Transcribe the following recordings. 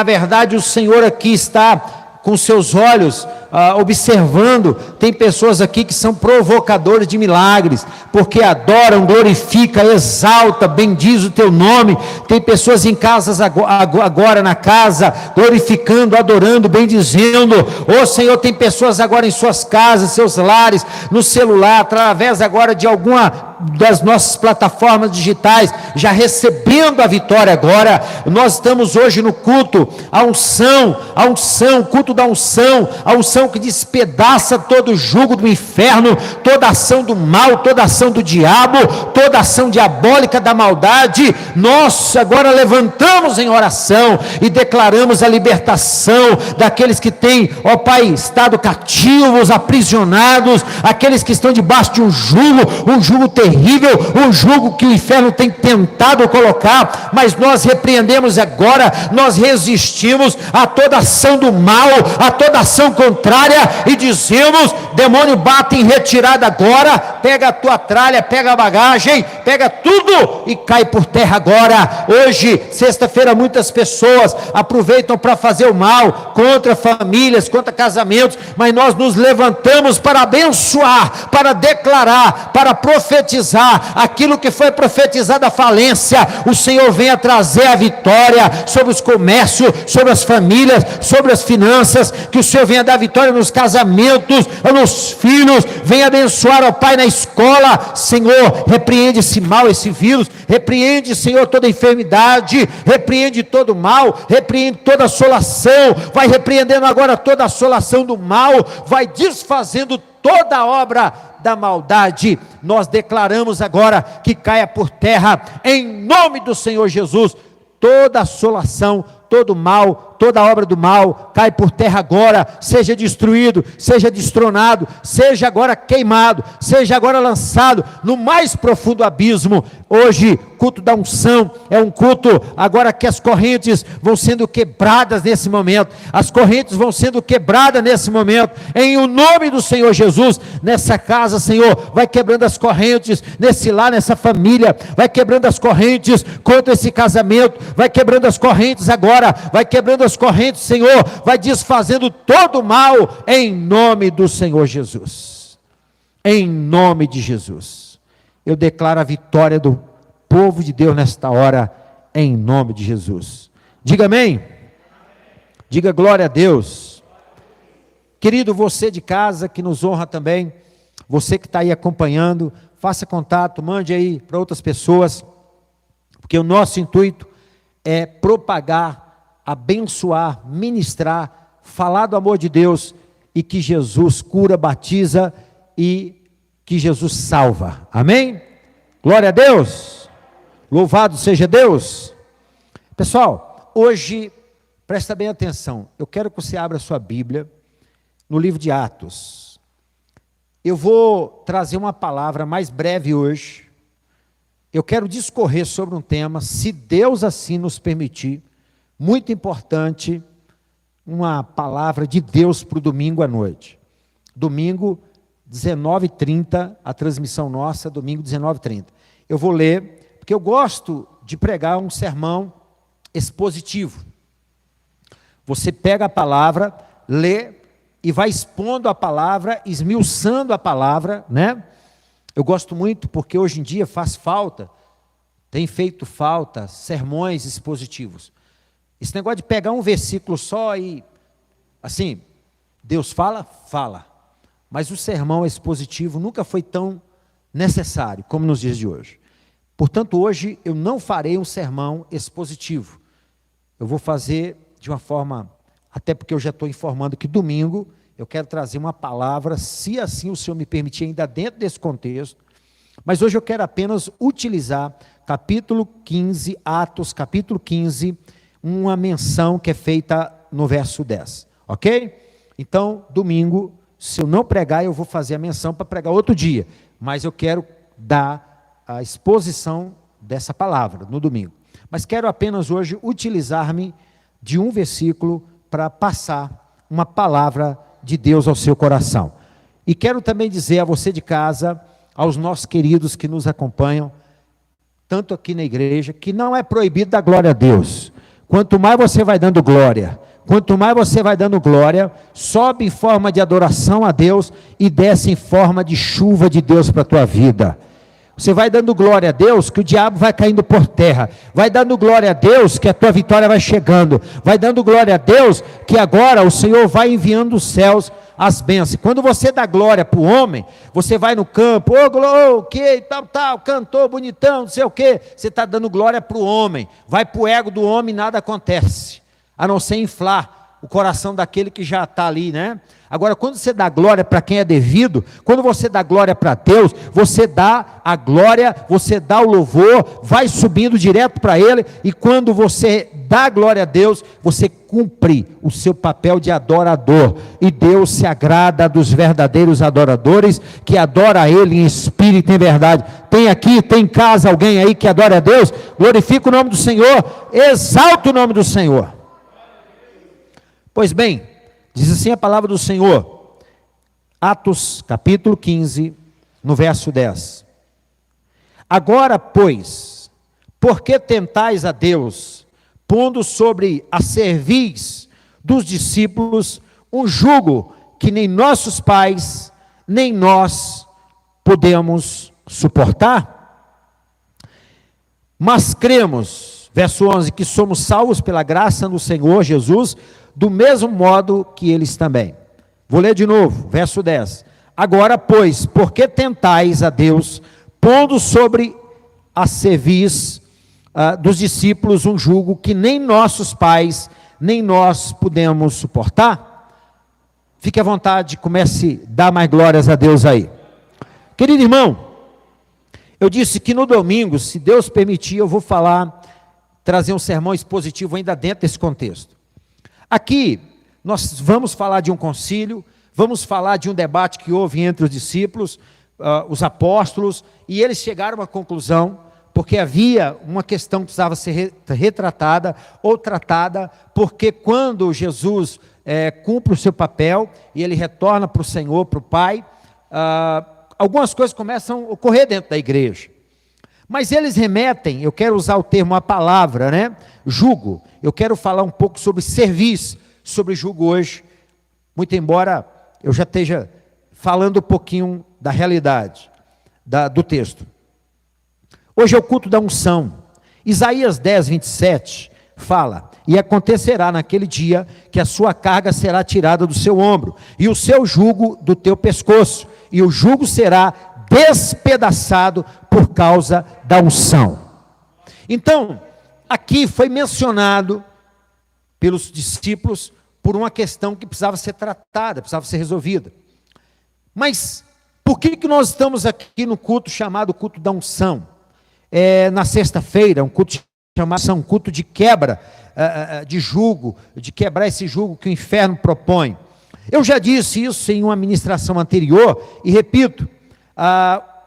Na verdade, o Senhor aqui está com seus olhos observando. Tem pessoas aqui que são provocadores de milagres, porque adoram, glorifica, exalta, bendiz o teu nome. Tem pessoas em casas agora na casa, glorificando, adorando, bendizendo. Ô Senhor, tem pessoas agora em suas casas, seus lares, no celular, através agora de alguma das nossas plataformas digitais, já recebendo a vitória agora. Nós estamos hoje no culto, a unção, culto da unção, a unção que despedaça todo o jugo do inferno, toda ação do mal, toda ação do diabo, toda ação diabólica da maldade. Nós agora levantamos em oração e declaramos a libertação daqueles que têm, ó Pai, estado cativos, aprisionados, aqueles que estão debaixo de um jugo terrível, um jugo que o inferno tem tentado colocar, mas nós repreendemos agora, nós resistimos a toda ação do mal, a toda ação contrária, e dizemos: demônio, bate em retirada agora, pega a tua tralha, pega a bagagem, pega tudo e cai por terra agora. Hoje, sexta-feira, muitas pessoas aproveitam para fazer o mal contra famílias, contra casamentos, mas nós nos levantamos para abençoar, para declarar, para profetizar aquilo que foi profetizado a falência. O Senhor venha trazer a vitória sobre os comércios, sobre as famílias, sobre as finanças, que o Senhor venha dar vitória nos casamentos, nos filhos, venha abençoar, ó Pai, na escola. Senhor, repreende esse mal, esse vírus, repreende, Senhor, toda enfermidade, repreende todo mal, repreende toda assolação, vai repreendendo agora toda assolação do mal, vai desfazendo toda a obra da maldade. Nós declaramos agora que caia por terra, em nome do Senhor Jesus, toda assolação, todo mal, toda obra do mal, cai por terra agora, seja destruído, seja destronado, seja agora queimado, seja agora lançado no mais profundo abismo. Hoje, culto da unção, é um culto agora que as correntes vão sendo quebradas nesse momento, as correntes vão sendo quebradas nesse momento, em o nome do Senhor Jesus. Nessa casa, Senhor, vai quebrando as correntes, nesse lar, nessa família, vai quebrando as correntes contra esse casamento, vai quebrando as correntes agora, vai quebrando as correntes, Senhor, vai desfazendo todo o mal, em nome do Senhor Jesus. Em nome de Jesus, eu declaro a vitória do povo de Deus nesta hora, em nome de Jesus. Diga amém. Diga glória a Deus. Querido, você de casa que nos honra também, você que está aí acompanhando, faça contato, mande aí para outras pessoas, porque o nosso intuito é propagar, abençoar, ministrar, falar do amor de Deus, e que Jesus cura, batiza e que Jesus salva. Amém? Glória a Deus. Louvado seja Deus. Pessoal, hoje, presta bem atenção, eu quero que você abra a sua Bíblia no livro de Atos. Eu vou trazer uma palavra mais breve hoje. Eu quero discorrer sobre um tema, se Deus assim nos permitir, muito importante, uma palavra de Deus para o domingo à noite. Domingo, 19h30, a transmissão nossa, domingo, 19h30. Eu vou ler, porque eu gosto de pregar um sermão expositivo. Você pega a palavra, lê e vai expondo a palavra, esmiuçando a palavra, né? Eu gosto muito porque hoje em dia faz falta, tem feito falta, sermões expositivos. Esse negócio de pegar um versículo só e, assim, Deus fala, fala. Mas o sermão expositivo nunca foi tão necessário como nos dias de hoje. Portanto, hoje eu não farei um sermão expositivo. Eu vou fazer de uma forma, até porque eu já estou informando que domingo eu quero trazer uma palavra, se assim o Senhor me permitir, ainda dentro desse contexto. Mas hoje eu quero apenas utilizar capítulo 15, Atos, capítulo 15, uma menção que é feita no verso 10, ok? Então, domingo, se eu não pregar, eu vou fazer a menção para pregar outro dia, mas eu quero dar a exposição dessa palavra no domingo. Mas quero apenas hoje utilizar-me de um versículo para passar uma palavra de Deus ao seu coração. E quero também dizer a você de casa, aos nossos queridos que nos acompanham, tanto aqui na igreja, que não é proibido dar glória a Deus. Quanto mais você vai dando glória, quanto mais você vai dando glória, sobe em forma de adoração a Deus e desce em forma de chuva de Deus para a tua vida. Você vai dando glória a Deus, que o diabo vai caindo por terra. Vai dando glória a Deus, que a tua vitória vai chegando. Vai dando glória a Deus, que agora o Senhor vai enviando dos céus as bênçãos. Quando você dá glória para o homem, você vai no campo, que tal, cantou bonitão, não sei o que. Você está dando glória para o homem. Vai para o ego do homem, nada acontece, a não ser inflar o coração daquele que já está ali, né? Agora, quando você dá glória para quem é devido, quando você dá glória para Deus, você dá a glória, você dá o louvor, vai subindo direto para Ele, e quando você dá glória a Deus, você cumpre o seu papel de adorador, e Deus se agrada dos verdadeiros adoradores, que adora a Ele em espírito e em verdade. Tem em casa alguém aí que adora a Deus? Glorifica o nome do Senhor, exalta o nome do Senhor. Pois bem, diz assim a palavra do Senhor, Atos capítulo 15, no verso 10. Agora, pois, por que tentais a Deus, pondo sobre a cerviz dos discípulos um jugo que nem nossos pais, nem nós podemos suportar? Mas cremos, verso 11, que somos salvos pela graça do Senhor Jesus, do mesmo modo que eles também. Vou ler de novo, verso 10. Agora, pois, por que tentais a Deus, pondo sobre a cerviz dos discípulos um jugo que nem nossos pais, nem nós podemos suportar? Fique à vontade, comece a dar mais glórias a Deus aí. Querido irmão, eu disse que no domingo, se Deus permitir, eu vou trazer um sermão expositivo ainda dentro desse contexto. Aqui, nós vamos falar de um concílio, vamos falar de um debate que houve entre os discípulos, os apóstolos, e eles chegaram a uma conclusão, porque havia uma questão que precisava ser retratada ou tratada, porque quando Jesus cumpre o seu papel, e ele retorna para o Senhor, para o Pai, algumas coisas começam a ocorrer dentro da igreja. Mas eles remetem, eu quero usar o termo, a palavra, né? Jugo. Eu quero falar um pouco sobre serviço, sobre jugo hoje, muito embora eu já esteja falando um pouquinho da realidade do texto. Hoje é o culto da unção. Isaías 10, 27 fala: e acontecerá naquele dia que a sua carga será tirada do seu ombro, e o seu jugo do teu pescoço, e o jugo será despedaçado por causa da unção. Então, aqui foi mencionado pelos discípulos por uma questão que precisava ser tratada, precisava ser resolvida. Mas por que nós estamos aqui no culto chamado culto da unção? Na sexta-feira, um culto chamado um culto de quebra de jugo, de quebrar esse jugo que o inferno propõe. Eu já disse isso em uma ministração anterior e repito,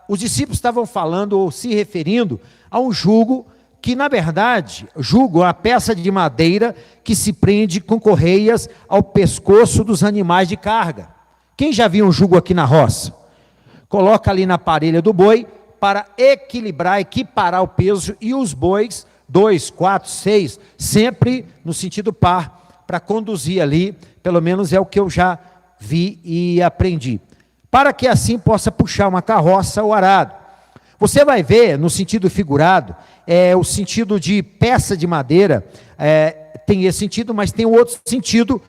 os discípulos estavam falando ou se referindo a um jugo que, na verdade, jugo é uma peça de madeira que se prende com correias ao pescoço dos animais de carga. Quem já viu um jugo aqui na roça? Coloca ali na parelha do boi para equilibrar, equiparar o peso, e os bois, 2, 4, 6, sempre no sentido par, para conduzir ali, pelo menos é o que eu já vi e aprendi, para que assim possa puxar uma carroça ou arado. Você vai ver, no sentido figurado, o sentido de peça de madeira, tem esse sentido, mas tem o outro sentido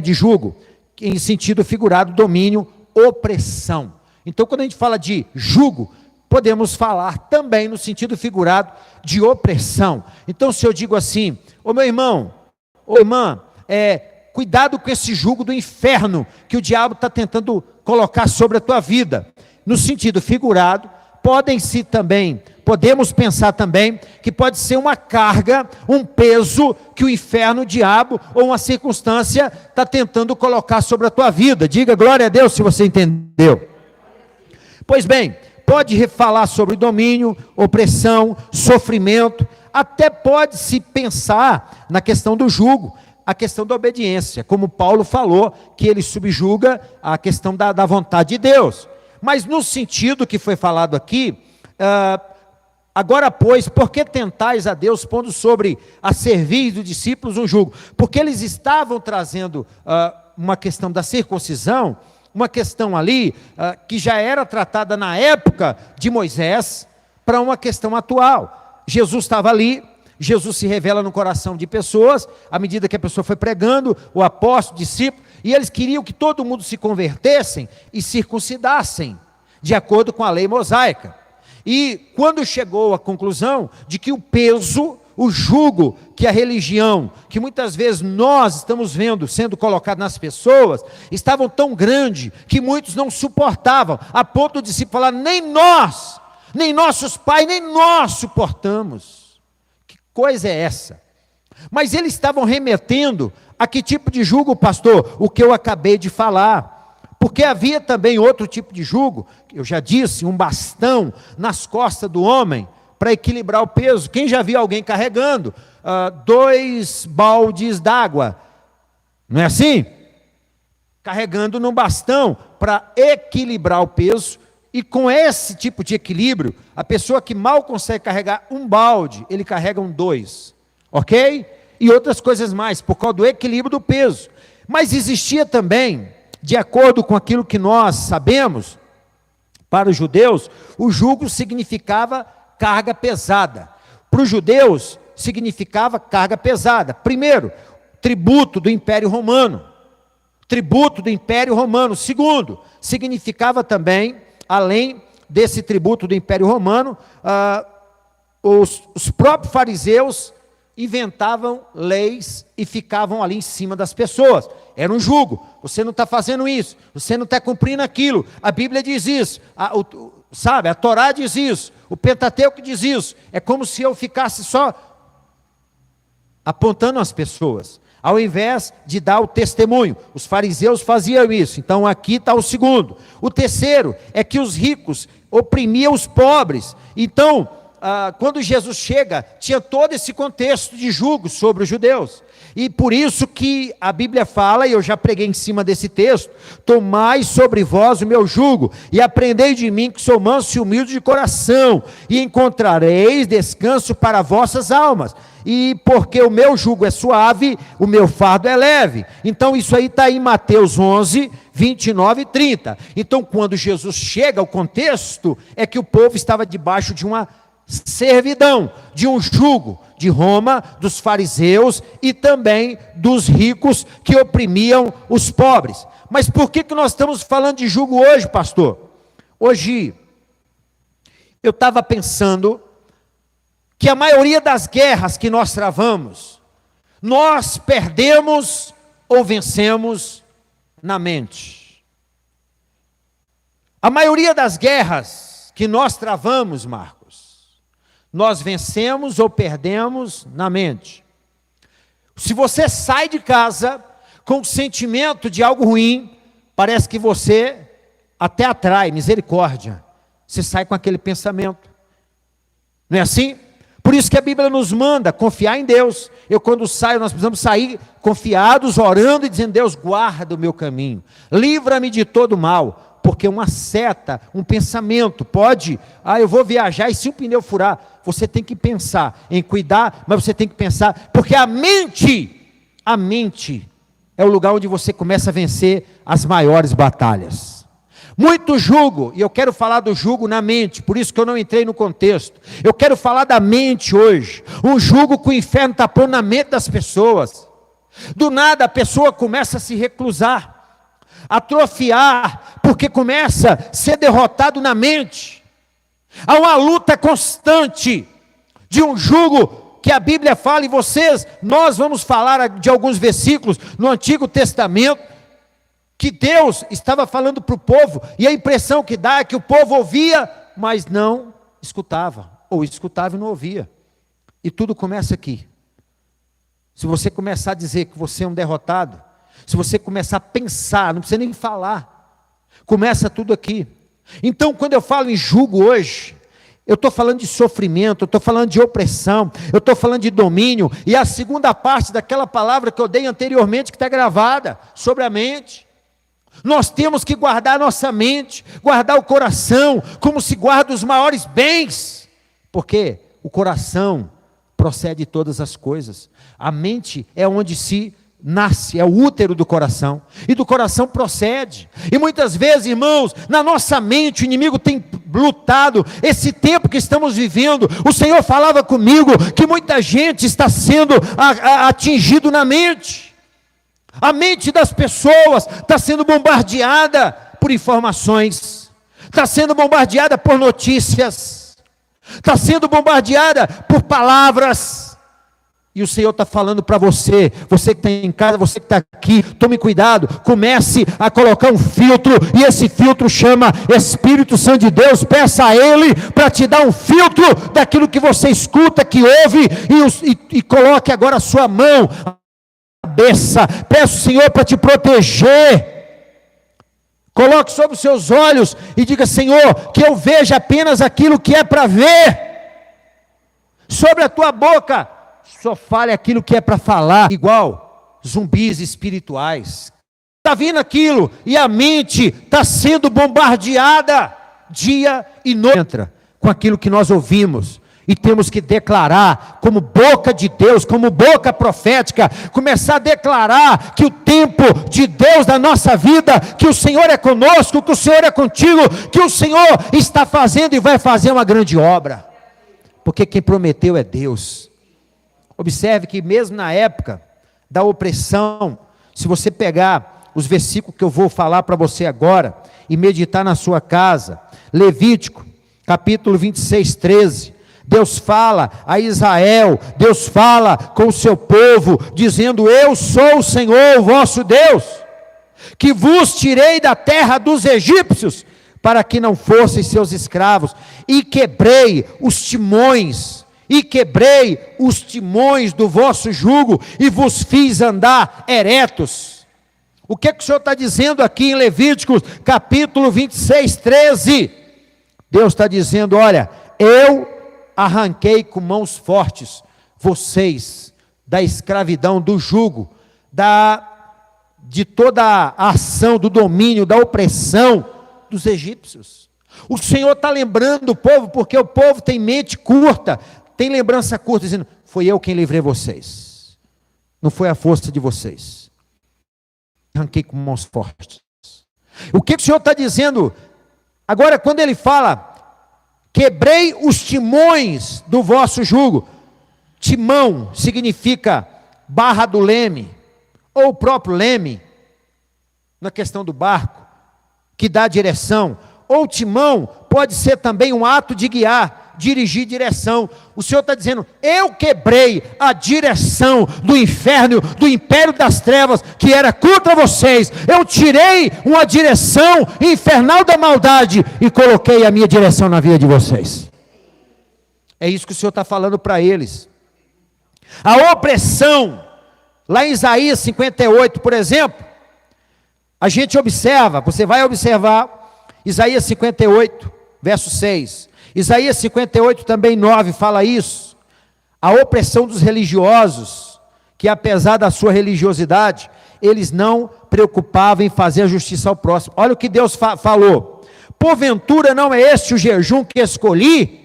de jugo, em sentido figurado, domínio, opressão. Então, quando a gente fala de jugo, podemos falar também no sentido figurado de opressão. Então, se eu digo assim: ô meu irmão, ô irmã, cuidado com esse jugo do inferno que o diabo está tentando colocar sobre a tua vida. No sentido figurado, podemos pensar também que pode ser uma carga, um peso que o inferno, o diabo ou uma circunstância está tentando colocar sobre a tua vida. Diga glória a Deus se você entendeu. Pois bem, pode falar sobre domínio, opressão, sofrimento, até pode-se pensar na questão do jugo, a questão da obediência, como Paulo falou, que ele subjuga a questão da vontade de Deus. Mas no sentido que foi falado aqui, Agora, pois, por que tentais a Deus, pondo sobre a cerviz dos discípulos um jugo? Porque eles estavam trazendo uma questão da circuncisão, uma questão ali que já era tratada na época de Moisés, para uma questão atual. Jesus estava ali, Jesus se revela no coração de pessoas, à medida que a pessoa foi pregando, o apóstolo, o discípulo, e eles queriam que todo mundo se convertessem e circuncidassem, de acordo com a lei mosaica. E quando chegou à conclusão de que o peso, o jugo que a religião, que muitas vezes nós estamos vendo sendo colocado nas pessoas, estavam tão grande que muitos não suportavam, a ponto de se falar, nem nós, nem nossos pais, nem nós suportamos. Que coisa é essa? Mas eles estavam remetendo a que tipo de jugo, pastor? O que eu acabei de falar. Porque havia também outro tipo de jugo, eu já disse, um bastão nas costas do homem, para equilibrar o peso. Quem já viu alguém carregando 2 baldes d'água? Não é assim? Carregando num bastão, para equilibrar o peso, e com esse tipo de equilíbrio, a pessoa que mal consegue carregar um balde, ele carrega 2, ok? E outras coisas mais, por causa do equilíbrio do peso. Mas existia também, de acordo com aquilo que nós sabemos, para os judeus, o jugo significava carga pesada. Para os judeus, significava carga pesada. Primeiro, tributo do Império Romano. Tributo do Império Romano. Segundo, significava também, além desse tributo do Império Romano, os próprios fariseus inventavam leis e ficavam ali em cima das pessoas. Era um jugo. Você não está fazendo isso, você não está cumprindo aquilo. A Bíblia diz isso, a Torá diz isso, o Pentateuco diz isso. É como se eu ficasse só apontando as pessoas, ao invés de dar o testemunho. Os fariseus faziam isso. Então aqui está o segundo. O terceiro é que os ricos oprimiam os pobres. Então, quando Jesus chega, tinha todo esse contexto de jugo sobre os judeus. E por isso que a Bíblia fala, e eu já preguei em cima desse texto, tomai sobre vós o meu jugo, e aprendei de mim que sou manso e humilde de coração, e encontrareis descanso para vossas almas. E porque o meu jugo é suave, o meu fardo é leve. Então isso aí está em Mateus 11, 29 e 30. Então quando Jesus chega, o contexto é que o povo estava debaixo de uma servidão, de um jugo de Roma, dos fariseus e também dos ricos que oprimiam os pobres. Mas por que nós estamos falando de jugo hoje, pastor? Hoje, eu estava pensando que a maioria das guerras que nós travamos, nós perdemos ou vencemos na mente. A maioria das guerras que nós travamos, Marcos, nós vencemos ou perdemos na mente. Se você sai de casa com o sentimento de algo ruim, parece que você até atrai misericórdia. Você sai com aquele pensamento. Não é assim? Por isso que a Bíblia nos manda confiar em Deus. Eu quando saio, nós precisamos sair confiados, orando e dizendo, Deus, guarda o meu caminho. Livra-me de todo mal. Porque uma seta, um pensamento, pode, eu vou viajar e se o pneu furar, você tem que pensar em cuidar, mas você tem que pensar, porque a mente é o lugar onde você começa a vencer as maiores batalhas. Muito jugo, e eu quero falar do jugo na mente, por isso que eu não entrei no contexto. Eu quero falar da mente hoje, um jugo que o inferno está pondo na mente das pessoas. Do nada a pessoa começa a se reclusar, atrofiar, porque começa a ser derrotado na mente. Há uma luta constante de um jugo que a Bíblia fala, e nós vamos falar de alguns versículos no Antigo Testamento, que Deus estava falando para o povo, e a impressão que dá é que o povo ouvia, mas não escutava, ou escutava e não ouvia. E tudo começa aqui. Se você começar a dizer que você é um derrotado, se você começar a pensar, não precisa nem falar, começa tudo aqui. Então quando eu falo em jugo hoje, eu estou falando de sofrimento, eu estou falando de opressão, eu estou falando de domínio, e a segunda parte daquela palavra que eu dei anteriormente, que está gravada, sobre a mente. Nós temos que guardar a nossa mente, guardar o coração, como se guarda os maiores bens, Porque o coração procede todas as coisas. A mente é onde se nasce, é o útero do coração. E do coração procede. E muitas vezes, irmãos, na nossa mente o inimigo tem lutado. Esse tempo que estamos vivendo, o Senhor falava comigo que muita gente está sendo atingido na mente. A mente das pessoas está sendo bombardeada por informações, está sendo bombardeada por notícias, está sendo bombardeada por palavras. E o Senhor está falando para você, você que está em casa, você que está aqui, tome cuidado, comece a colocar um filtro, e esse filtro chama Espírito Santo de Deus. Peça a Ele para te dar um filtro daquilo que você escuta, que ouve, e coloque agora a sua mão, a cabeça, peça ao Senhor para te proteger. Coloque sobre os seus olhos e diga: Senhor, que eu veja apenas aquilo que é para ver. Sobre a tua boca, só fale aquilo que é para falar, igual zumbis espirituais. Está vindo aquilo e a mente está sendo bombardeada dia e noite. Entra com aquilo que nós ouvimos e temos que declarar como boca de Deus, como boca profética, começar a declarar que o tempo de Deus na nossa vida, que o Senhor é conosco, que o Senhor é contigo, que o Senhor está fazendo e vai fazer uma grande obra, porque quem prometeu é Deus. Observe que mesmo na época da opressão, se você pegar os versículos que eu vou falar para você agora, e meditar na sua casa, Levítico, capítulo 26, 13, Deus fala a Israel, Deus fala com o seu povo, dizendo: eu sou o Senhor, o vosso Deus, que vos tirei da terra dos egípcios, para que não fosseis seus escravos, e quebrei os timões do vosso jugo, e vos fiz andar eretos. O que o Senhor está dizendo aqui em Levíticos, capítulo 26, 13? Deus está dizendo: olha, eu arranquei com mãos fortes vocês da escravidão, do jugo, de toda a ação, do domínio, da opressão dos egípcios. O Senhor está lembrando o povo, porque o povo tem mente curta, tem lembrança curta, dizendo: foi eu quem livrei vocês, não foi a força de vocês. Arranquei com mãos fortes. O que o Senhor está dizendo agora quando Ele fala: quebrei os timões do vosso jugo? Timão significa barra do leme, ou o próprio leme, na questão do barco, que dá direção. Ou timão pode ser também um ato de guiar, dirigir direção. O Senhor está dizendo: eu quebrei a direção do inferno, do império das trevas, que era contra vocês. Eu tirei uma direção infernal da maldade e coloquei a minha direção na vida de vocês. É isso que o Senhor está falando para eles. A opressão, lá em Isaías 58, por exemplo, a gente observa, você vai observar Isaías 58, verso 6. Isaías 58 também 9 fala isso. A opressão dos religiosos, que apesar da sua religiosidade, eles não preocupavam em fazer a justiça ao próximo. Olha o que Deus falou: porventura não é este o jejum que escolhi?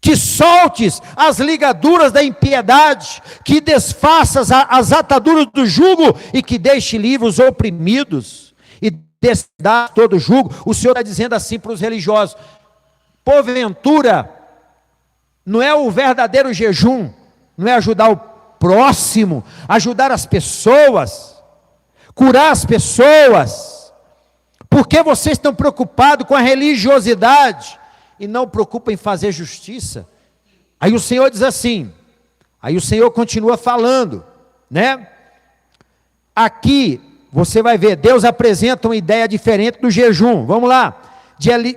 Que soltes as ligaduras da impiedade, que desfaças as ataduras do jugo, e que deixe livres os oprimidos, e desdá todo jugo. O Senhor está dizendo assim para os religiosos: porventura, não é o verdadeiro jejum, não é ajudar o próximo, ajudar as pessoas, curar as pessoas? Por que vocês estão preocupados com a religiosidade e não preocupam em fazer justiça? Aí o Senhor diz assim, aí o Senhor continua falando, né? Aqui você vai ver, Deus apresenta uma ideia diferente do jejum. Vamos lá,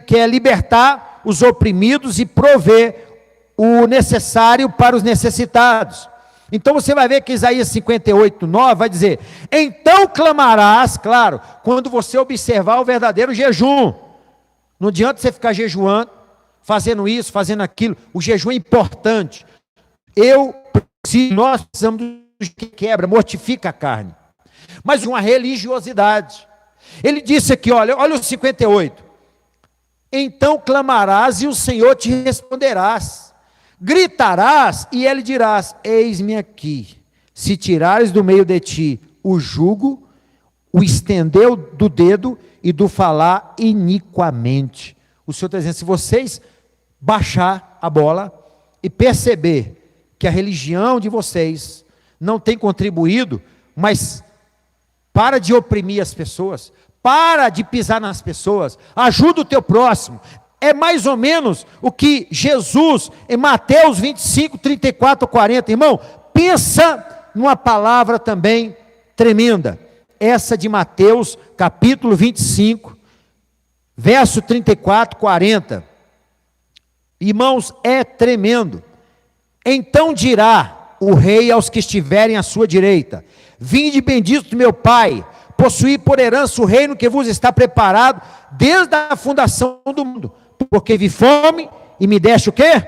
que é libertar os oprimidos e prover o necessário para os necessitados. Então você vai ver que Isaías 58, 9 vai dizer: então clamarás, claro, quando você observar o verdadeiro jejum. Não adianta você ficar jejuando, fazendo isso, fazendo aquilo. O jejum é importante. Nós precisamos do que quebra, mortifica a carne. Mas uma religiosidade. Ele disse aqui, olha o 58. Então clamarás e o Senhor te responderás. Gritarás e ele dirás: eis-me aqui. Se tirares do meio de ti o jugo, o estender do dedo e do falar iniquamente. O Senhor está dizendo: se vocês baixar a bola e perceber que a religião de vocês não tem contribuído, mas para de oprimir as pessoas, para de pisar nas pessoas, ajuda o teu próximo. É mais ou menos o que Jesus, em Mateus 25, 34, 40, irmão, pensa numa palavra também tremenda, essa de Mateus, capítulo 25, verso 34, 40, irmãos, é tremendo. Então dirá o rei aos que estiverem à sua direita: vinde bendito do meu Pai, possuí por herança o reino que vos está preparado desde a fundação do mundo. Porque vi fome e me deste o quê?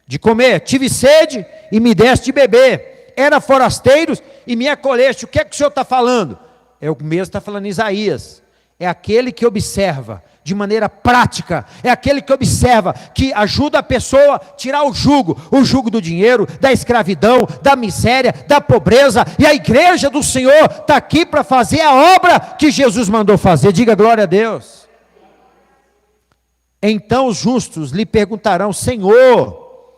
De comer. Tive sede e me deste de beber. Era forasteiro e me acolheste. O que é que o Senhor está falando? É o mesmo que está falando em Isaías. É aquele que observa de maneira prática, é aquele que observa, que ajuda a pessoa a tirar o jugo do dinheiro, da escravidão, da miséria, da pobreza. E a igreja do Senhor está aqui para fazer a obra que Jesus mandou fazer. Diga glória a Deus. Então os justos lhe perguntarão: Senhor,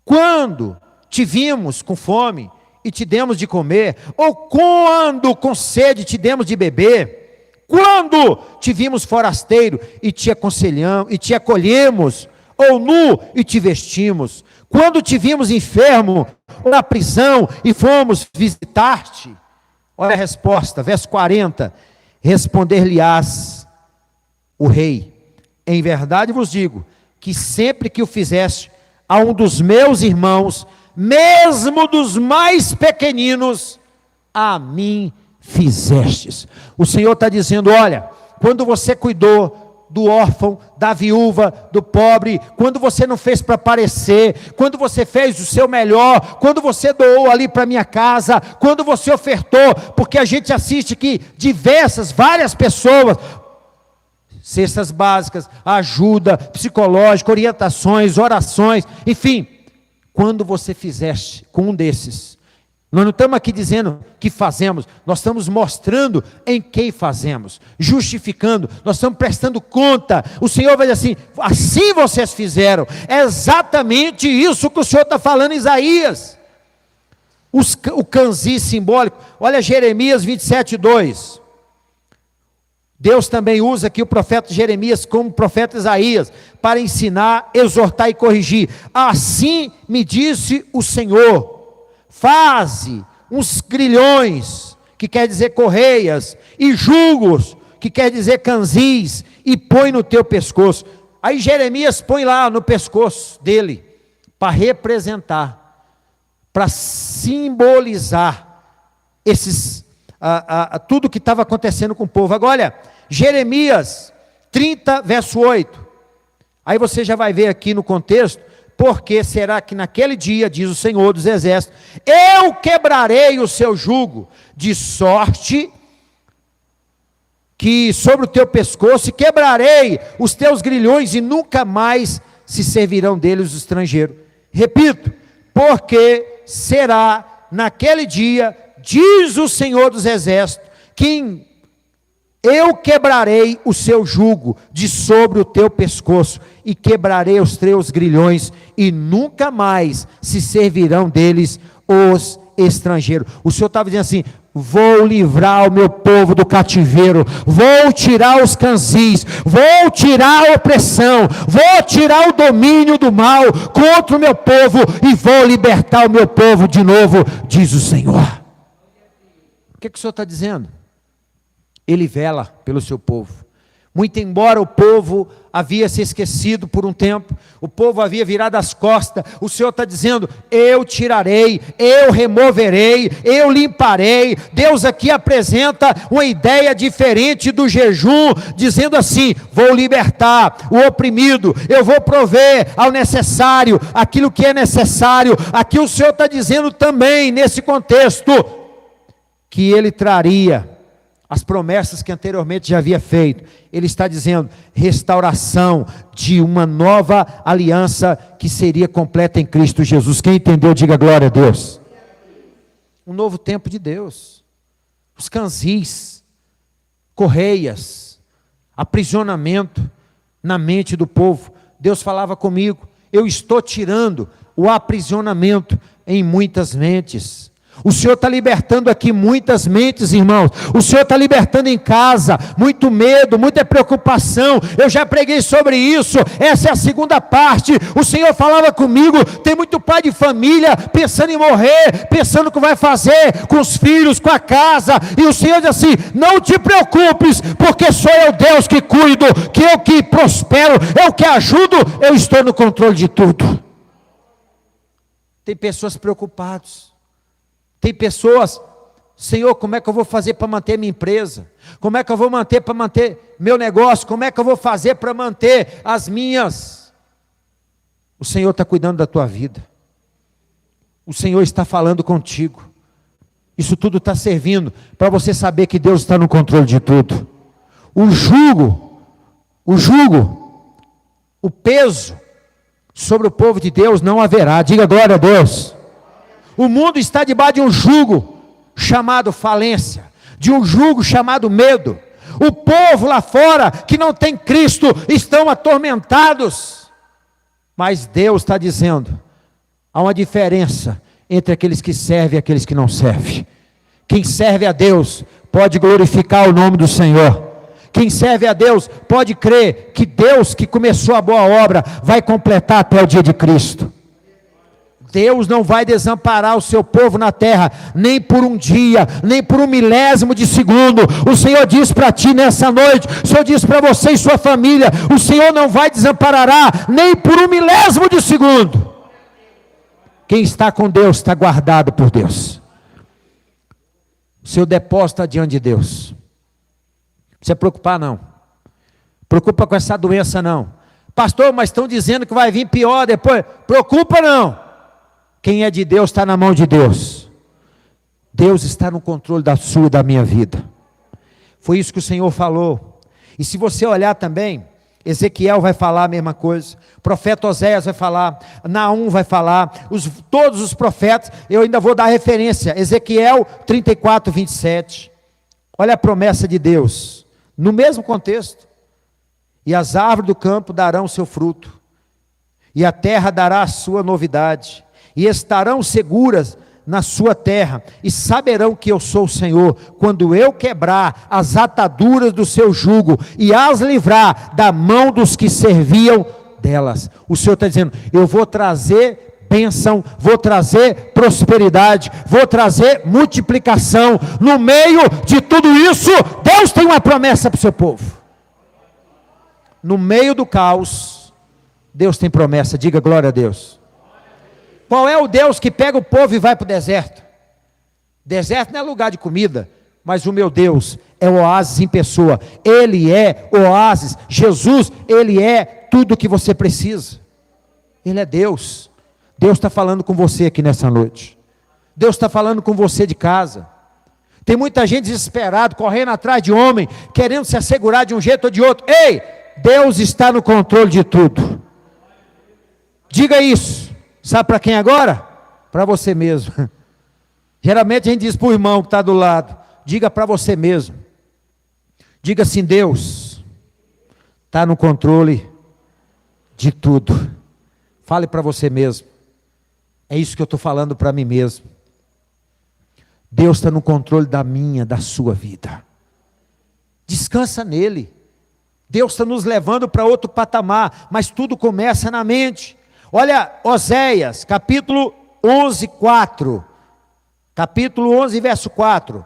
quando te vimos com fome e te demos de comer? Ou quando com sede te demos de beber? Quando te vimos forasteiro e te aconselhamos e te acolhemos? Ou nu e te vestimos? Quando te vimos enfermo ou na prisão e fomos visitar-te? Olha a resposta, verso 40. Responder-lhe-ás o rei: em verdade vos digo, que sempre que o fizeste a um dos meus irmãos, mesmo dos mais pequeninos, a mim fizestes. O Senhor está dizendo: olha, quando você cuidou do órfão, da viúva, do pobre, quando você não fez para parecer, quando você fez o seu melhor, quando você doou ali para minha casa, quando você ofertou, porque a gente assiste que várias pessoas, cestas básicas, ajuda psicológica, orientações, orações, enfim, quando você fizeste com um desses, nós não estamos aqui dizendo que fazemos, nós estamos mostrando em quem fazemos, justificando, nós estamos prestando conta. O Senhor vai dizer assim vocês fizeram. É exatamente isso que o Senhor está falando em Isaías. O canzi simbólico, olha Jeremias 27, 2. Deus também usa aqui o profeta Jeremias como o profeta Isaías, para ensinar, exortar e corrigir. Assim me disse o Senhor: faze uns grilhões, que quer dizer correias, e jugos, que quer dizer canzis, e põe no teu pescoço. Aí Jeremias põe lá no pescoço dele, para representar, para simbolizar tudo que estava acontecendo com o povo. Agora olha, Jeremias 30, verso 8, aí você já vai ver aqui no contexto: porque será que naquele dia, diz o Senhor dos Exércitos, eu quebrarei o seu jugo, de sorte que sobre o teu pescoço, e quebrarei os teus grilhões, e nunca mais se servirão deles os estrangeiros. Repito, porque será naquele dia, diz o Senhor dos Exércitos, que eu quebrarei o seu jugo de sobre o teu pescoço, e quebrarei os teus grilhões, e nunca mais se servirão deles os estrangeiros. O Senhor estava dizendo assim: vou livrar o meu povo do cativeiro, vou tirar os canzis, vou tirar a opressão, vou tirar o domínio do mal contra o meu povo, e vou libertar o meu povo de novo, diz o Senhor. O que o Senhor está dizendo? Ele vela pelo seu povo. Muito embora o povo havia se esquecido por um tempo, o povo havia virado as costas, o Senhor está dizendo: eu tirarei, eu removerei, eu limparei. Deus aqui apresenta uma ideia diferente do jejum, dizendo assim: vou libertar o oprimido, eu vou prover ao necessário, aquilo que é necessário. Aqui o Senhor está dizendo também, nesse contexto, que Ele traria as promessas que anteriormente já havia feito. Ele está dizendo, restauração de uma nova aliança que seria completa em Cristo Jesus. Quem entendeu, diga glória a Deus. Um novo tempo de Deus. Os canzis, correias, aprisionamento na mente do povo. Deus falava comigo, eu estou tirando o aprisionamento em muitas mentes. O Senhor está libertando aqui muitas mentes, irmãos. O Senhor está libertando em casa muito medo, muita preocupação. Eu já preguei sobre isso. Essa é a segunda parte. O Senhor falava comigo. Tem muito pai de família pensando em morrer, pensando o que vai fazer com os filhos, com a casa. E o Senhor diz assim: não te preocupes, porque sou eu Deus que cuido, que eu que prospero, eu que ajudo, eu estou no controle de tudo. Tem pessoas preocupadas. Tem pessoas, Senhor, como é que eu vou fazer para manter minha empresa? Como é que eu vou manter para manter meu negócio? Como é que eu vou fazer para manter as minhas? O Senhor está cuidando da tua vida. O Senhor está falando contigo. Isso tudo está servindo para você saber que Deus está no controle de tudo. O jugo, o peso sobre o povo de Deus não haverá. Diga glória a Deus. O mundo está debaixo de um jugo chamado falência, de um jugo chamado medo. O povo lá fora que não tem Cristo estão atormentados. Mas Deus está dizendo, há uma diferença entre aqueles que servem e aqueles que não servem. Quem serve a Deus pode glorificar o nome do Senhor. Quem serve a Deus pode crer que Deus que começou a boa obra vai completar até o dia de Cristo. Deus não vai desamparar o seu povo na terra, nem por um dia, nem por um milésimo de segundo. O Senhor diz para ti nessa noite, o Senhor diz para você e sua família, o Senhor não vai desamparar, nem por um milésimo de segundo. Quem está com Deus, está guardado por Deus. O seu depósito está diante de Deus. Não precisa preocupar não, preocupa com essa doença não. Pastor, mas estão dizendo que vai vir pior depois. Preocupa não. Quem é de Deus está na mão de Deus. Deus está no controle da sua e da minha vida. Foi isso que o Senhor falou. E se você olhar também, Ezequiel vai falar a mesma coisa, o profeta Oséias vai falar, Naum vai falar, todos os profetas, eu ainda vou dar referência, Ezequiel 34, 27. Olha a promessa de Deus, no mesmo contexto. E as árvores do campo darão o seu fruto, e a terra dará a sua novidade, e estarão seguras na sua terra, e saberão que eu sou o Senhor, quando eu quebrar as ataduras do seu jugo, e as livrar da mão dos que serviam delas. O Senhor está dizendo, eu vou trazer bênção, vou trazer prosperidade, vou trazer multiplicação. No meio de tudo isso, Deus tem uma promessa para o seu povo. No meio do caos, Deus tem promessa. Diga glória a Deus. Qual é o Deus que pega o povo e vai para o deserto? Deserto não é lugar de comida, mas o meu Deus é o oásis em pessoa. Ele é o oásis. Jesus, Ele é tudo o que você precisa. Ele é Deus. Deus está falando com você aqui nessa noite. Deus está falando com você de casa. Tem muita gente desesperada, correndo atrás de homem, querendo se assegurar de um jeito ou de outro. Ei, Deus está no controle de tudo. Diga isso. Sabe para quem agora? Para você mesmo. Geralmente a gente diz para o irmão que está do lado, diga para você mesmo. Diga assim, Deus está no controle de tudo. Fale para você mesmo. É isso que eu estou falando para mim mesmo. Deus está no controle da minha, da sua vida. Descansa nele. Deus está nos levando para outro patamar, mas tudo começa na mente. Olha, Oséias, capítulo 11, 4. Capítulo 11, verso 4.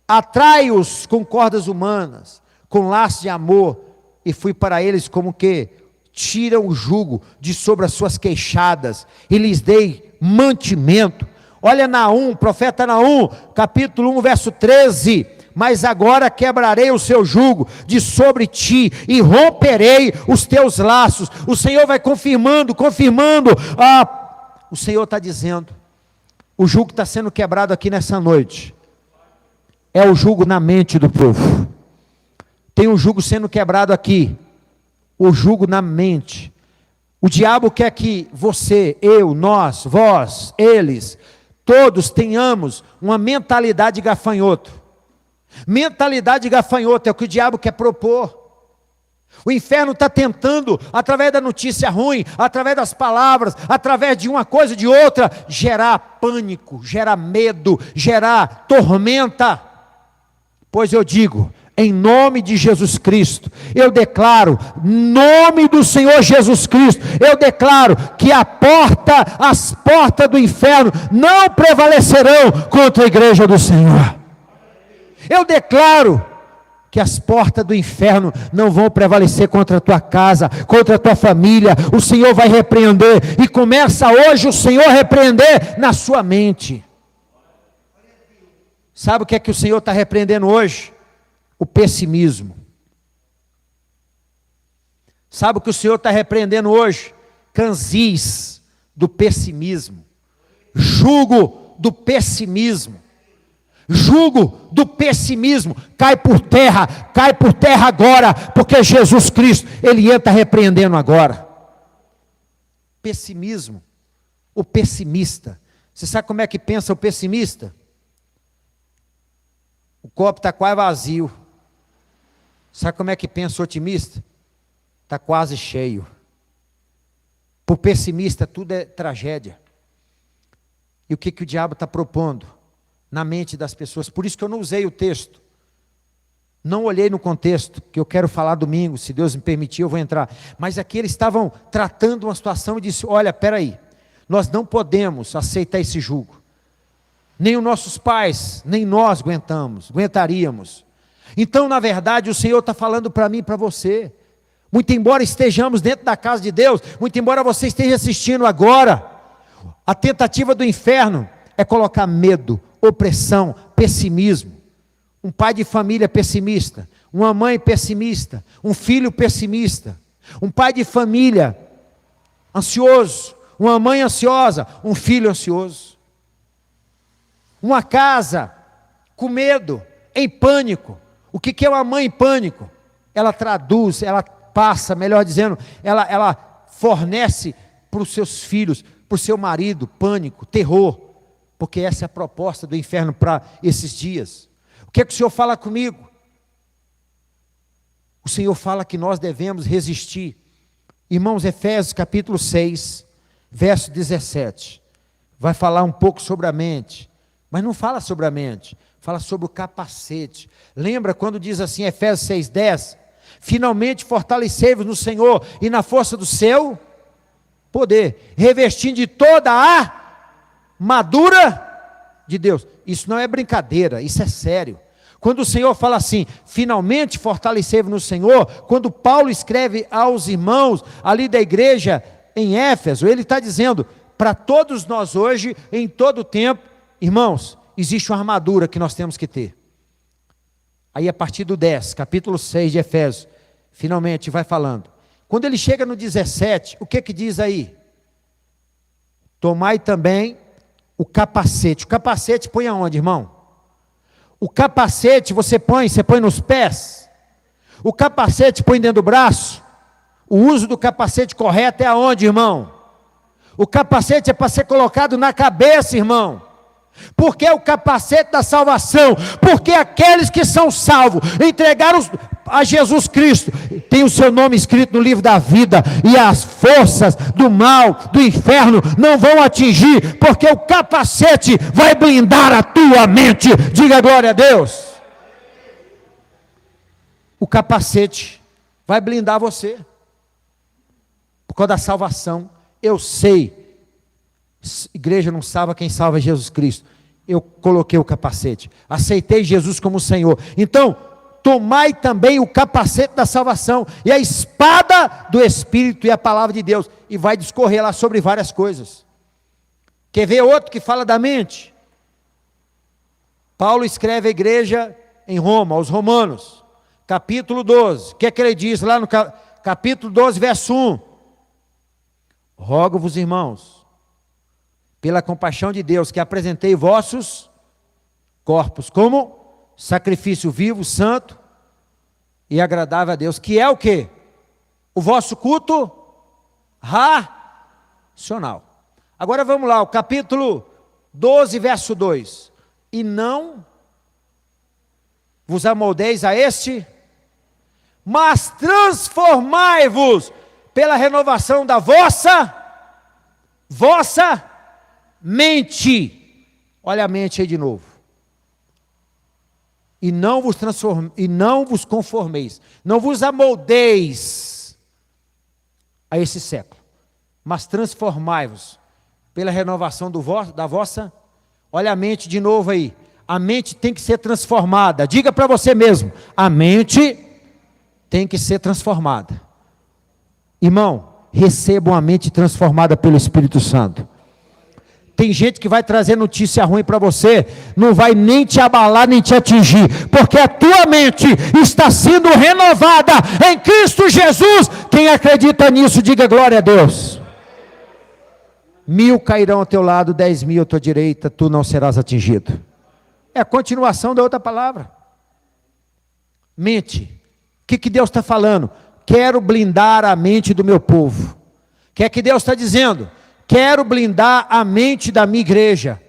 Atrai-os com cordas humanas, com laços de amor, e fui para eles como que tiram o jugo de sobre as suas queixadas, e lhes dei mantimento. Olha Naum, profeta Naum, capítulo 1, verso 13. Mas agora quebrarei o seu jugo de sobre ti, e romperei os teus laços. O Senhor vai confirmando, o Senhor está dizendo, o jugo está sendo quebrado aqui nessa noite. é o jugo na mente do povo. Tem um jugo sendo quebrado aqui, o jugo na mente. O diabo quer que você, eu, nós, vós, eles, todos tenhamos uma mentalidade de gafanhoto. Mentalidade de gafanhoto é o que o diabo quer propor. O inferno está tentando, através da notícia ruim, através das palavras, através de uma coisa ou de outra, gerar pânico, gerar medo, gerar tormenta. Pois eu digo, em nome de Jesus Cristo, eu declaro, nome do Senhor Jesus Cristo, eu declaro que as portas do inferno não prevalecerão contra a igreja do Senhor. Eu declaro que as portas do inferno não vão prevalecer contra a tua casa, contra a tua família. O Senhor vai repreender, e começa hoje o Senhor repreender na sua mente. Sabe o que é que o Senhor está repreendendo hoje? O pessimismo. Sabe o que o Senhor está repreendendo hoje? Canzis do pessimismo, jugo do pessimismo. Jugo do pessimismo, cai por terra agora, porque Jesus Cristo, Ele entra repreendendo agora. Pessimismo, o pessimista, você sabe como é que pensa o pessimista? O copo está quase vazio. Sabe como é que pensa o otimista? Está quase cheio. Para o pessimista tudo é tragédia. E o que o diabo está propondo na mente das pessoas? Por isso que eu não usei o texto, não olhei no contexto, que eu quero falar domingo, se Deus me permitir eu vou entrar, mas aqui eles estavam tratando uma situação e disse, olha, espera aí, nós não podemos aceitar esse jugo, nem os nossos pais, nem nós aguentaríamos, então na verdade o Senhor está falando para mim e para você, muito embora estejamos dentro da casa de Deus, muito embora você esteja assistindo agora, a tentativa do inferno é colocar medo, opressão, pessimismo. Um pai de família pessimista, uma mãe pessimista, um filho pessimista, um pai de família ansioso, uma mãe ansiosa, um filho ansioso. Uma casa com medo, em pânico. O que é uma mãe em pânico? Ela traduz, ela passa, melhor dizendo, ela fornece para os seus filhos, para o seu marido, pânico, terror. Porque essa é a proposta do inferno para esses dias. O que é que o Senhor fala comigo? O Senhor fala que nós devemos resistir. Irmãos, Efésios capítulo 6, verso 17. Vai falar um pouco sobre a mente. Mas não fala sobre a mente. Fala sobre o capacete. Lembra quando diz assim, Efésios 6, 10? Finalmente fortalecei-vos no Senhor e na força do seu poder. Revestindo de toda a armadura de Deus. Isso não é brincadeira, isso é sério. Quando o Senhor fala assim, finalmente fortalecei-vos no Senhor, quando Paulo escreve aos irmãos ali da igreja em Éfeso, ele está dizendo, para todos nós hoje, em todo tempo, irmãos, existe uma armadura que nós temos que ter. Aí a partir do 10, capítulo 6 de Efésios, finalmente vai falando. Quando ele chega no 17, o que diz aí? Tomai também o capacete. O capacete põe aonde, irmão? O capacete você põe nos pés. O capacete põe dentro do braço. O uso do capacete correto é aonde, irmão? O capacete é para ser colocado na cabeça, irmão. Porque é o capacete da salvação. Porque aqueles que são salvos, entregaram a Jesus Cristo, tem o seu nome escrito no livro da vida, e as forças do mal, do inferno, não vão atingir, porque o capacete vai blindar a tua mente. Diga glória a Deus. O capacete vai blindar você, por causa da salvação. Eu sei, igreja não salva, quem salva é Jesus Cristo. Eu coloquei o capacete, aceitei Jesus como Senhor. Então, tomai também o capacete da salvação, e a espada do Espírito, e a palavra de Deus, e vai discorrer lá sobre várias coisas. Quer ver outro que fala da mente? Paulo escreve à igreja em Roma, aos romanos, capítulo 12, o que é que ele diz lá no capítulo 12, verso 1? Rogo-vos, irmãos, pela compaixão de Deus, que apresentei vossos corpos como sacrifício vivo, santo e agradável a Deus, que é o quê? O vosso culto racional. Agora vamos lá, o capítulo 12, verso 2. E não vos amoldeis a este, mas transformai-vos pela renovação da vossa mente. Olha a mente aí de novo. E não vos conformeis, não vos amoldeis a esse século, mas transformai-vos pela renovação da vossa. Olha a mente de novo aí. A mente tem que ser transformada. Diga para você mesmo: a mente tem que ser transformada. Irmão, receba uma mente transformada pelo Espírito Santo. Tem gente que vai trazer notícia ruim para você, não vai nem te abalar, nem te atingir, porque a tua mente está sendo renovada em Cristo Jesus. Quem acredita nisso, diga glória a Deus. 1000 cairão ao teu lado, 10.000 à tua direita, tu não serás atingido. É a continuação da outra palavra. Mente. O que Deus está falando? Quero blindar a mente do meu povo. O que é que Deus está dizendo? Quero blindar a mente da minha igreja.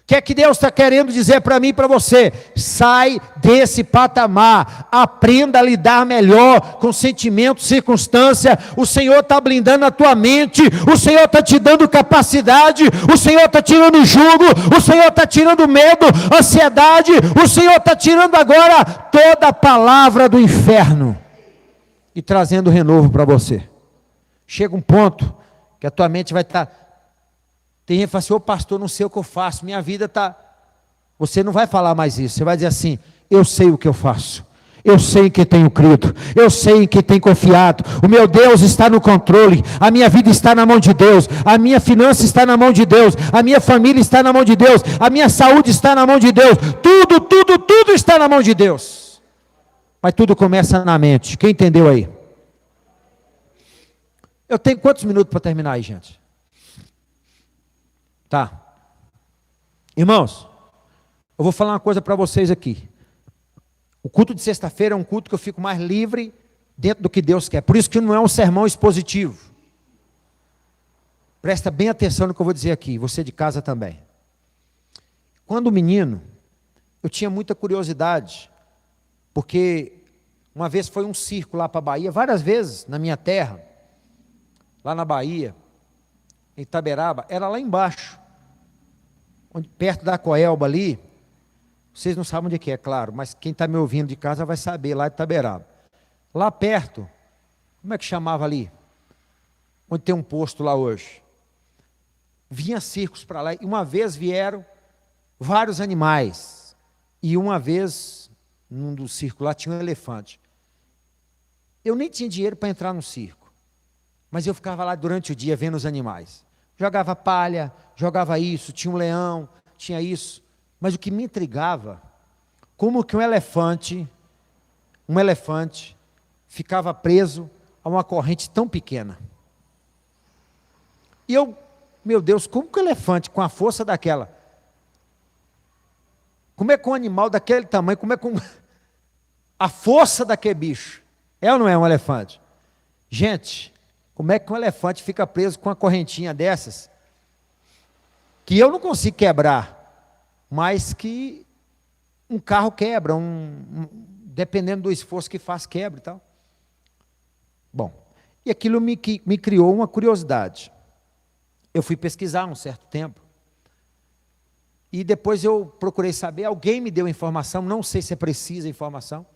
O que é que Deus está querendo dizer para mim e para você? Sai desse patamar, aprenda a lidar melhor com sentimentos, circunstância. O Senhor está blindando a tua mente, o Senhor está te dando capacidade, o Senhor está tirando jugo, o Senhor está tirando medo, ansiedade, o Senhor está tirando agora toda a palavra do inferno e trazendo renovo para você. Chega um ponto que a tua mente vai estar... Tem gente que fala assim: ô pastor, não sei o que eu faço, minha vida está... Você não vai falar mais isso, você vai dizer assim: eu sei o que eu faço, eu sei em que tenho crido, eu sei em que tenho confiado, o meu Deus está no controle, a minha vida está na mão de Deus, a minha finança está na mão de Deus, a minha família está na mão de Deus, a minha saúde está na mão de Deus, tudo está na mão de Deus. Mas tudo começa na mente. Quem entendeu aí? Eu tenho quantos minutos para terminar aí, gente? Tá. Irmãos, eu vou falar uma coisa para vocês aqui. O culto de sexta-feira é um culto que eu fico mais livre dentro do que Deus quer. Por isso que não é um sermão expositivo. Presta bem atenção no que eu vou dizer aqui, você de casa também. Quando menino, eu tinha muita curiosidade, porque uma vez foi um circo lá para a Bahia, várias vezes na minha terra, lá na Bahia, em Itaberaba, era lá embaixo, onde, perto da Coelba ali. Vocês não sabem onde é, claro, mas quem está me ouvindo de casa vai saber, lá de Itaberaba. Lá perto, como é que chamava ali? Onde tem um posto lá hoje. Vinha circos para lá, e uma vez vieram vários animais, e uma vez, num dos circos lá, tinha um elefante. Eu nem tinha dinheiro para entrar no circo, mas eu ficava lá durante o dia vendo os animais. Jogava palha, jogava isso, tinha um leão, tinha isso. Mas o que me intrigava, como que um elefante ficava preso a uma corrente tão pequena. E eu, meu Deus, como que um elefante com a força daquela, como é que um animal daquele tamanho, como é que a força daquele bicho, é ou não é um elefante? Gente, como é que um elefante fica preso com uma correntinha dessas, que eu não consigo quebrar, mas que um carro quebra, dependendo do esforço que faz, quebra e tal. Bom, e aquilo me criou uma curiosidade. Eu fui pesquisar um certo tempo, e depois eu procurei saber, alguém me deu informação, não sei se é precisa a informação,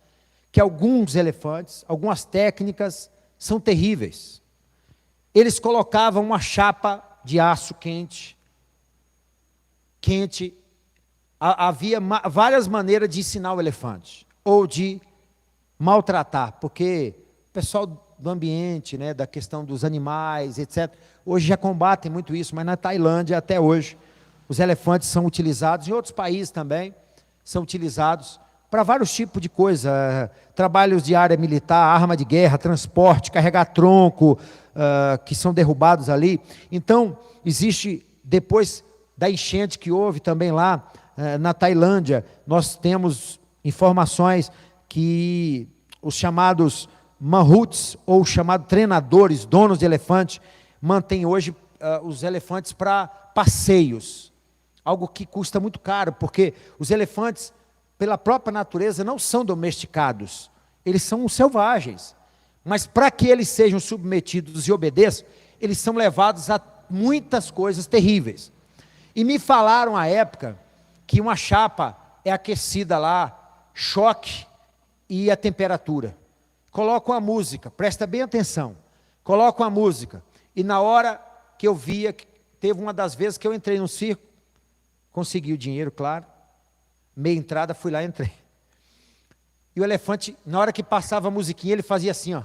que alguns elefantes, algumas técnicas são terríveis. Eles colocavam uma chapa de aço quente, havia várias maneiras de ensinar o elefante, ou de maltratar, porque o pessoal do ambiente, né, da questão dos animais, etc., hoje já combatem muito isso, mas na Tailândia até hoje, os elefantes são utilizados, em outros países também, são utilizados para vários tipos de coisa, trabalhos de área militar, arma de guerra, transporte, carregar tronco, que são derrubados ali. Então, existe, depois da enchente que houve também lá, na Tailândia, nós temos Informações que os chamados manhuts, ou chamados treinadores, donos de elefante, mantêm hoje os elefantes para passeios. Algo que custa muito caro, porque os elefantes, pela própria natureza, não são domesticados. Eles são selvagens. Mas para que eles sejam submetidos e obedeçam, eles são levados a muitas coisas terríveis. E me falaram à época que uma chapa é aquecida lá, choque e a temperatura. Colocam a música, presta bem atenção. Colocam a música. E na hora que eu via, teve uma das vezes que eu entrei no circo, consegui o dinheiro, claro. Meia entrada, fui lá e entrei. E o elefante, na hora que passava a musiquinha, ele fazia assim, ó.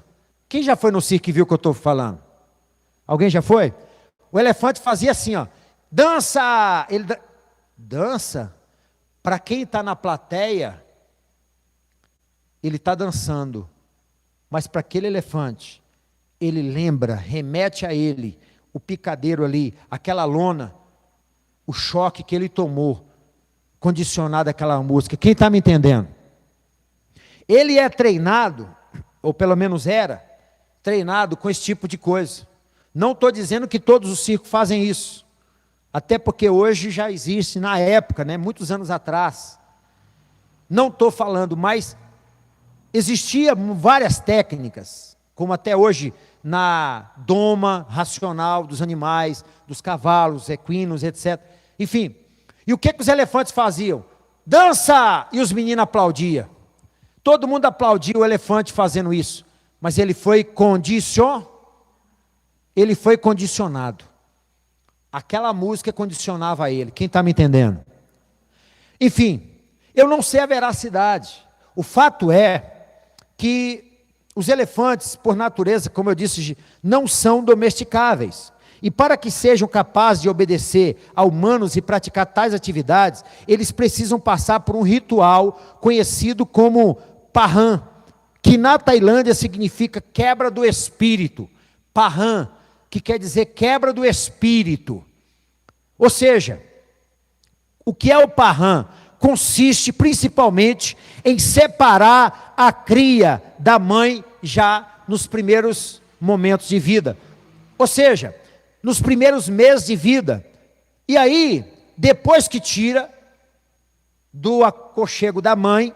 Quem já foi no circo e viu o que eu estou falando? Alguém já foi? O elefante fazia assim, ó. Dança! Ele dança. Para quem está na plateia, ele está dançando. Mas para aquele elefante, ele lembra, remete a ele, o picadeiro ali, aquela lona, o choque que ele tomou, condicionado àquela música. Quem está me entendendo? Ele é treinado, ou pelo menos era, treinado com esse tipo de coisa. Não estou dizendo que todos os circos fazem isso. Até porque hoje já existe, na época, né, muitos anos atrás. Não estou falando, mas existiam várias técnicas, como até hoje, na doma racional dos animais, dos cavalos, equinos, etc. Enfim, e o que os elefantes faziam? Dança! E os meninos aplaudiam. Todo mundo aplaudia o elefante fazendo isso, mas ele foi condicionado. Aquela música condicionava ele. Quem está me entendendo? Enfim, eu não sei a veracidade. O fato é que os elefantes, por natureza, como eu disse, não são domesticáveis. E para que sejam capazes de obedecer a humanos e praticar tais atividades, eles precisam passar por um ritual conhecido como Pahan, que na Tailândia significa quebra do espírito. Pahan, que quer dizer quebra do espírito. Ou seja, o que é o Pahan? Consiste principalmente em separar a cria da mãe já nos primeiros momentos de vida. Ou seja, nos primeiros meses de vida. E aí, depois que tira do aconchego da mãe,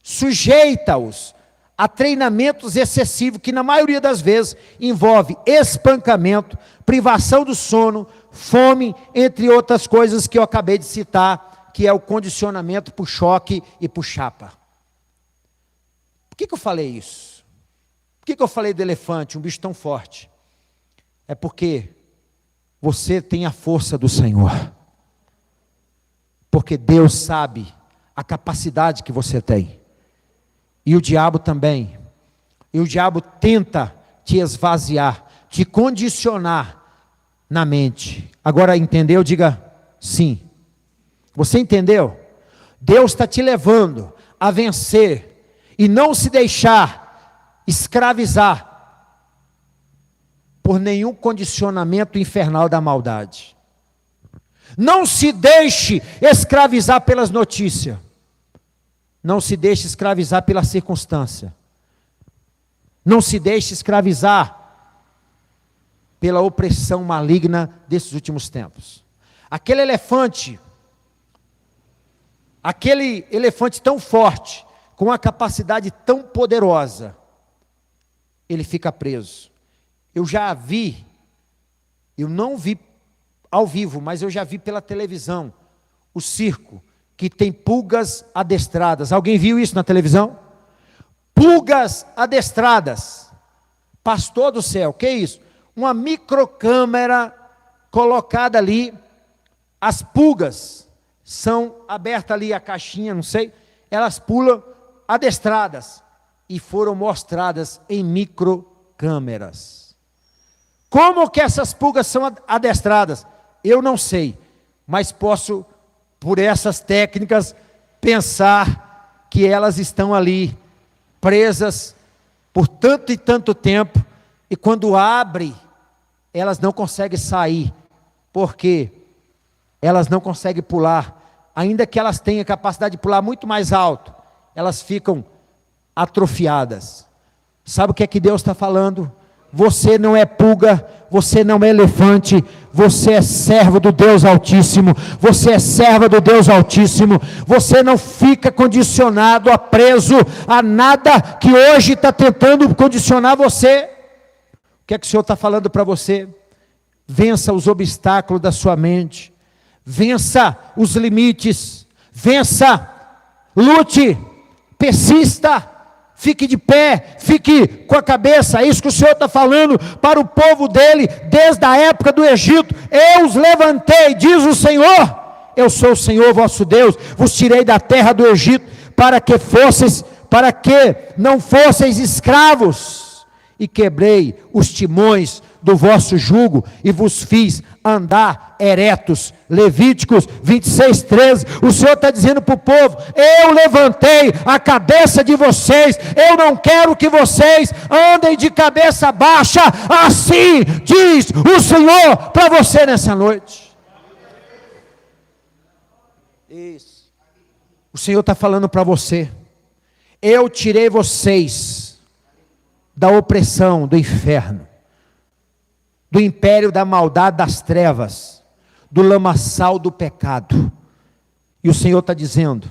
sujeita-os a treinamentos excessivos, que na maioria das vezes envolve espancamento, privação do sono, fome, entre outras coisas que eu acabei de citar, que é o condicionamento por choque e por chapa. Por que eu falei isso? Por que eu falei do elefante, um bicho tão forte? É porque você tem a força do Senhor. Porque Deus sabe a capacidade que você tem. E o diabo também. E o diabo tenta te esvaziar, te condicionar na mente. Agora entendeu? Diga sim. Você entendeu? Deus está te levando a vencer e não se deixar escravizar por nenhum condicionamento infernal da maldade. Não se deixe escravizar pelas notícias. Não se deixe escravizar pela circunstância. Não se deixe escravizar pela opressão maligna desses últimos tempos. Aquele elefante tão forte, com uma capacidade tão poderosa, ele fica preso. Eu já vi, eu não vi ao vivo, mas eu já vi pela televisão, o circo, que tem pulgas adestradas. Alguém viu isso na televisão? Pulgas adestradas. Pastor do céu, o que é isso? Uma microcâmera colocada ali, as pulgas são abertas ali, a caixinha, não sei, elas pulam adestradas e foram mostradas em microcâmeras. Como que essas pulgas são adestradas? Eu não sei, mas posso, por essas técnicas, pensar que elas estão ali, presas por tanto e tanto tempo, e quando abre, elas não conseguem sair, porque elas não conseguem pular, ainda que elas tenham capacidade de pular muito mais alto, elas ficam atrofiadas. Sabe o que é que Deus está falando? Você não é pulga, você não é elefante, você é servo do Deus Altíssimo, você é serva do Deus Altíssimo, você não fica condicionado, preso a nada que hoje está tentando condicionar você. O que é que o Senhor está falando para você? Vença os obstáculos da sua mente, vença os limites, vença, lute, persista, fique de pé, fique com a cabeça. É isso que o Senhor está falando para o povo dele, desde a época do Egito. Eu os levantei, diz o Senhor, eu sou o Senhor vosso Deus, vos tirei da terra do Egito, para que não fosseis escravos, e quebrei os timões do vosso jugo, e vos fiz andar eretos. Levíticos 26:13, o Senhor está dizendo para o povo: eu levantei a cabeça de vocês, eu não quero que vocês andem de cabeça baixa, assim diz o Senhor para você nessa noite. Isso. O Senhor está falando para você: eu tirei vocês da opressão do inferno, do império da maldade das trevas, do lamaçal do pecado. E o Senhor está dizendo: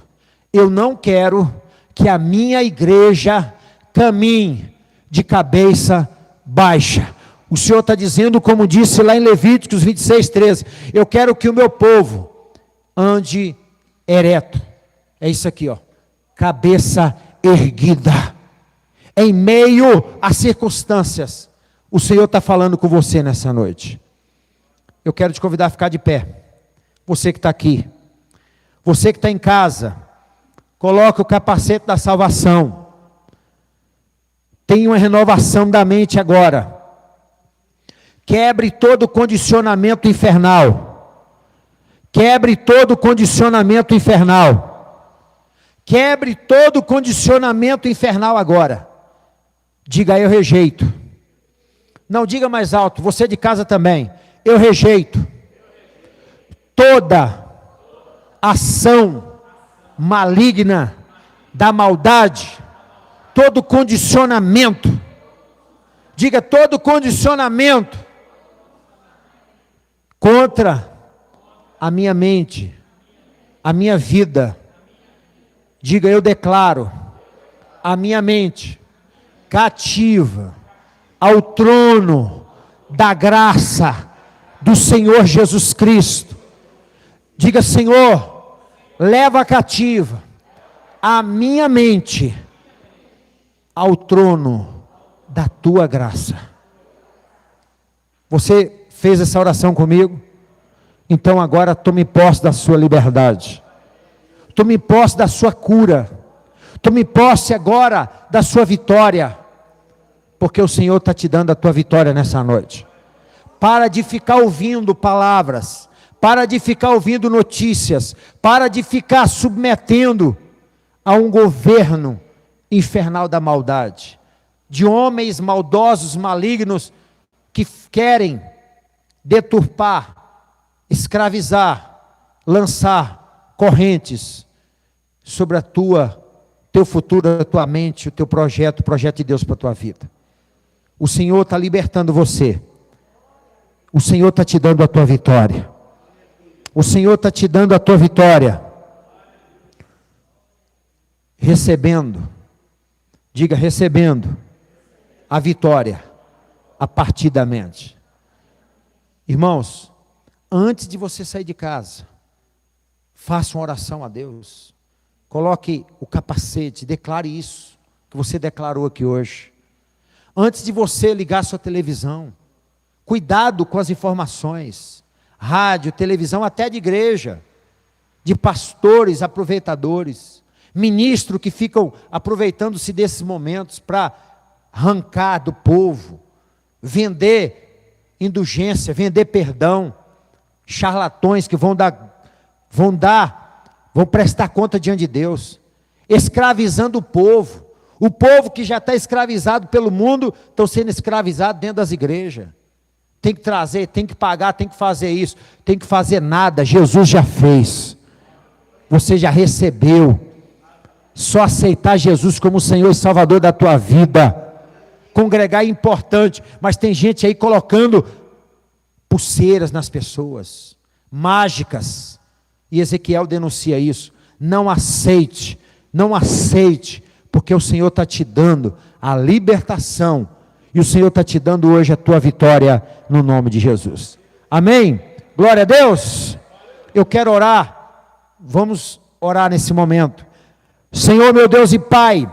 eu não quero que a minha igreja caminhe de cabeça baixa. O Senhor está dizendo, como disse lá em Levíticos 26:13, eu quero que o meu povo ande ereto. É isso aqui, ó, cabeça erguida, em meio às circunstâncias. O Senhor está falando com você nessa noite. Eu quero te convidar a ficar de pé. Você que está aqui, você que está em casa, coloque o capacete da salvação. Tenha uma renovação da mente agora. Quebre todo o condicionamento infernal. Quebre todo o condicionamento infernal. Quebre todo o condicionamento infernal agora. Diga: eu rejeito. Não, diga mais alto, você de casa também: eu rejeito toda ação maligna da maldade, todo condicionamento. Diga: todo condicionamento contra a minha mente, a minha vida. Diga: eu declaro a minha mente cativa ao trono da graça do Senhor Jesus Cristo. Diga: Senhor, leva cativa a minha mente ao trono da tua graça. Você fez essa oração comigo? Então agora tome posse da sua liberdade, tome posse da sua cura, tome posse agora da sua vitória, porque o Senhor está te dando a tua vitória nessa noite. Para de ficar ouvindo palavras, para de ficar ouvindo notícias, para de ficar submetendo a um governo infernal da maldade, de homens maldosos, malignos, que querem deturpar, escravizar, lançar correntes sobre teu futuro, a tua mente, o teu projeto, o projeto de Deus para a tua vida. O Senhor está libertando você. O Senhor está te dando a tua vitória. O Senhor está te dando a tua vitória. Recebendo, diga: recebendo a vitória a partir da mente. Irmãos, antes de você sair de casa, faça uma oração a Deus. Coloque o capacete, declare isso que você declarou aqui hoje. Antes de você ligar sua televisão, cuidado com as informações, rádio, televisão, até de igreja, de pastores aproveitadores, ministros que ficam aproveitando-se desses momentos para arrancar do povo, vender indulgência, vender perdão, charlatões que vão prestar conta diante de Deus, escravizando o povo que já está escravizado pelo mundo, estão sendo escravizados dentro das igrejas. Tem que trazer, tem que pagar, tem que fazer isso, tem que fazer nada, Jesus já fez. você já recebeu. Só aceitar Jesus como Senhor e Salvador da tua vida. Congregar é importante, mas tem gente aí colocando pulseiras nas pessoas, mágicas, e Ezequiel denuncia isso. Não aceite, não aceite, porque o Senhor está te dando a libertação, e o Senhor está te dando hoje a tua vitória, no nome de Jesus. Amém? Glória a Deus. Eu quero orar, vamos orar nesse momento. Senhor meu Deus e Pai,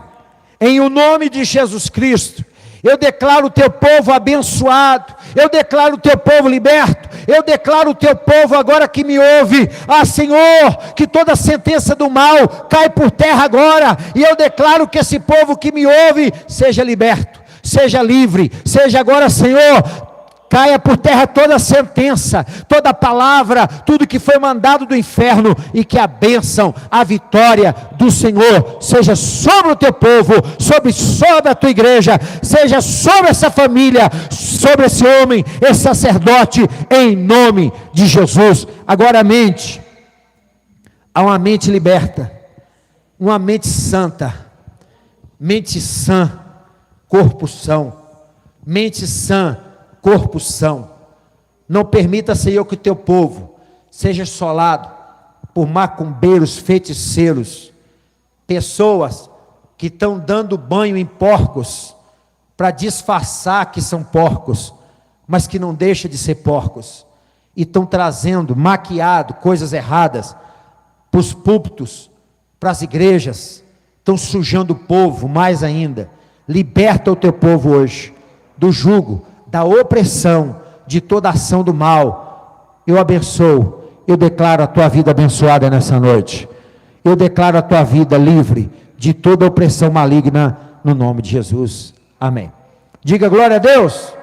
em o nome de Jesus Cristo, eu declaro o teu povo abençoado, eu declaro o teu povo liberto, eu declaro o teu povo agora que me ouve, Senhor, que toda sentença do mal cai por terra agora, e eu declaro que esse povo que me ouve seja liberto, seja livre, seja agora, Senhor, caia por terra toda sentença, toda palavra, tudo que foi mandado do inferno, e que a bênção, a vitória do Senhor seja sobre o teu povo, sobre a tua igreja, seja sobre essa família, sobre esse homem, esse sacerdote, em nome de Jesus. Agora a mente, há uma mente liberta, uma mente santa, mente sã, corpo são, mente sã, corpo são. Não permita, Senhor, que o teu povo seja assolado por macumbeiros, feiticeiros, pessoas que estão dando banho em porcos, para disfarçar que são porcos, mas que não deixam de ser porcos, e estão trazendo, maquiado, coisas erradas, para os púlpitos, para as igrejas, estão sujando o povo mais ainda. Liberta o teu povo hoje, do jugo, da opressão, de toda ação do mal. Eu abençoo, eu declaro a tua vida abençoada nessa noite, eu declaro a tua vida livre de toda opressão maligna, no nome de Jesus, amém. Diga glória a Deus.